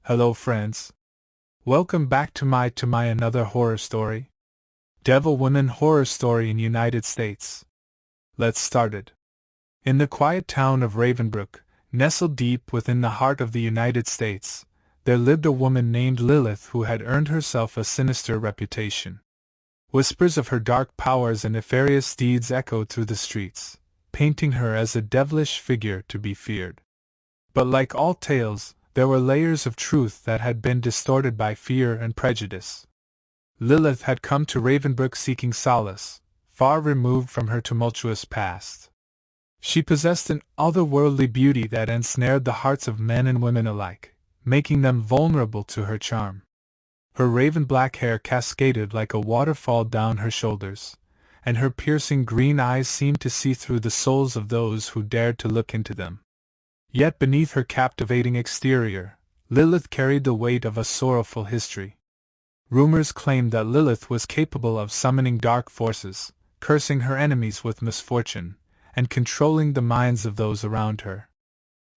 Hello friends. Welcome back to my another horror story. Devil Woman horror story in United States. Let's start it. In the quiet town of Ravenbrook, nestled deep within the heart of the United States, there lived a woman named Lilith who had earned herself a sinister reputation. Whispers of her dark powers and nefarious deeds echoed through the streets, painting her as a devilish figure to be feared. But like all tales, there were layers of truth that had been distorted by fear and prejudice. Lilith had come to Ravenbrook seeking solace, far removed from her tumultuous past. She possessed an otherworldly beauty that ensnared the hearts of men and women alike, making them vulnerable to her charm. Her raven-black hair cascaded like a waterfall down her shoulders, and her piercing green eyes seemed to see through the souls of those who dared to look into them. Yet beneath her captivating exterior, Lilith carried the weight of a sorrowful history. Rumors claimed that Lilith was capable of summoning dark forces, cursing her enemies with misfortune, and controlling the minds of those around her.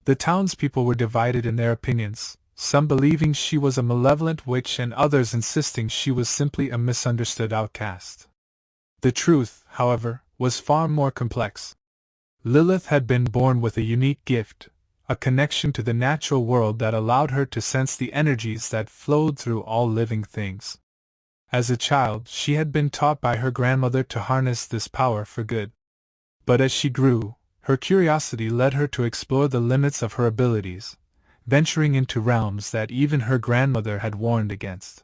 The townspeople were divided in their opinions, some believing she was a malevolent witch and others insisting she was simply a misunderstood outcast. The truth, however, was far more complex. Lilith had been born with a unique gift, a connection to the natural world that allowed her to sense the energies that flowed through all living things. As a child, she had been taught by her grandmother to harness this power for good. But as she grew, her curiosity led her to explore the limits of her abilities, venturing into realms that even her grandmother had warned against.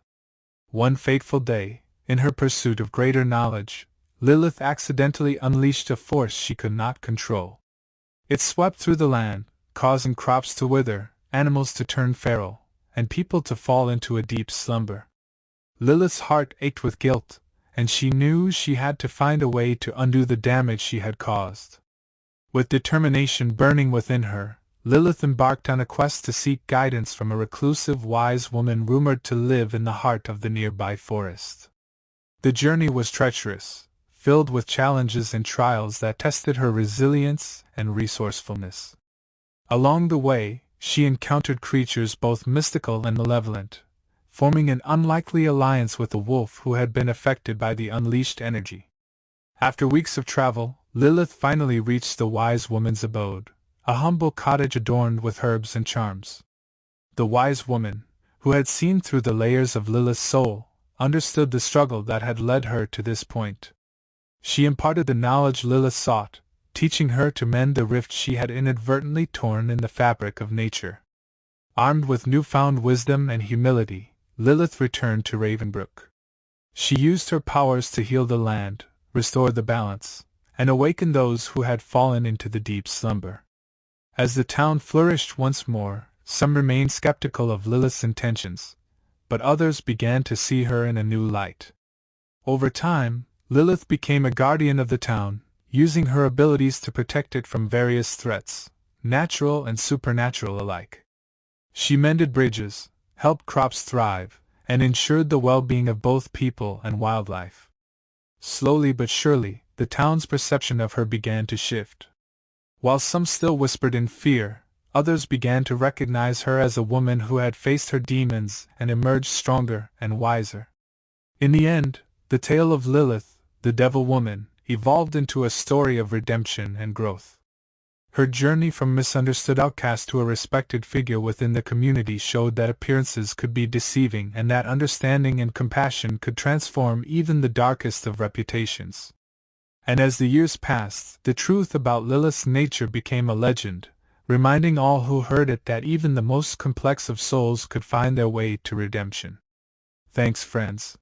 One fateful day, in her pursuit of greater knowledge, Lilith accidentally unleashed a force she could not control. It swept through the land, causing crops to wither, animals to turn feral, and people to fall into a deep slumber. Lilith's heart ached with guilt, and she knew she had to find a way to undo the damage she had caused. With determination burning within her, Lilith embarked on a quest to seek guidance from a reclusive wise woman rumored to live in the heart of the nearby forest. The journey was treacherous, filled with challenges and trials that tested her resilience and resourcefulness. Along the way, she encountered creatures both mystical and malevolent, forming an unlikely alliance with a wolf who had been affected by the unleashed energy. After weeks of travel, Lilith finally reached the wise woman's abode, a humble cottage adorned with herbs and charms. The wise woman, who had seen through the layers of Lilith's soul, understood the struggle that had led her to this point. She imparted the knowledge Lilith sought, teaching her to mend the rift she had inadvertently torn in the fabric of nature. Armed with newfound wisdom and humility, Lilith returned to Ravenbrook. She used her powers to heal the land, restore the balance, and awaken those who had fallen into the deep slumber. As the town flourished once more, some remained skeptical of Lilith's intentions, but others began to see her in a new light. Over time, Lilith became a guardian of the town, using her abilities to protect it from various threats, natural and supernatural alike. She mended bridges, helped crops thrive, and ensured the well-being of both people and wildlife. Slowly but surely, the town's perception of her began to shift. While some still whispered in fear, others began to recognize her as a woman who had faced her demons and emerged stronger and wiser. In the end, the tale of Lilith, the Devil Woman, evolved into a story of redemption and growth. Her journey from misunderstood outcast to a respected figure within the community showed that appearances could be deceiving and that understanding and compassion could transform even the darkest of reputations. And as the years passed, the truth about Lilith's nature became a legend, reminding all who heard it that even the most complex of souls could find their way to redemption. Thanks, friends.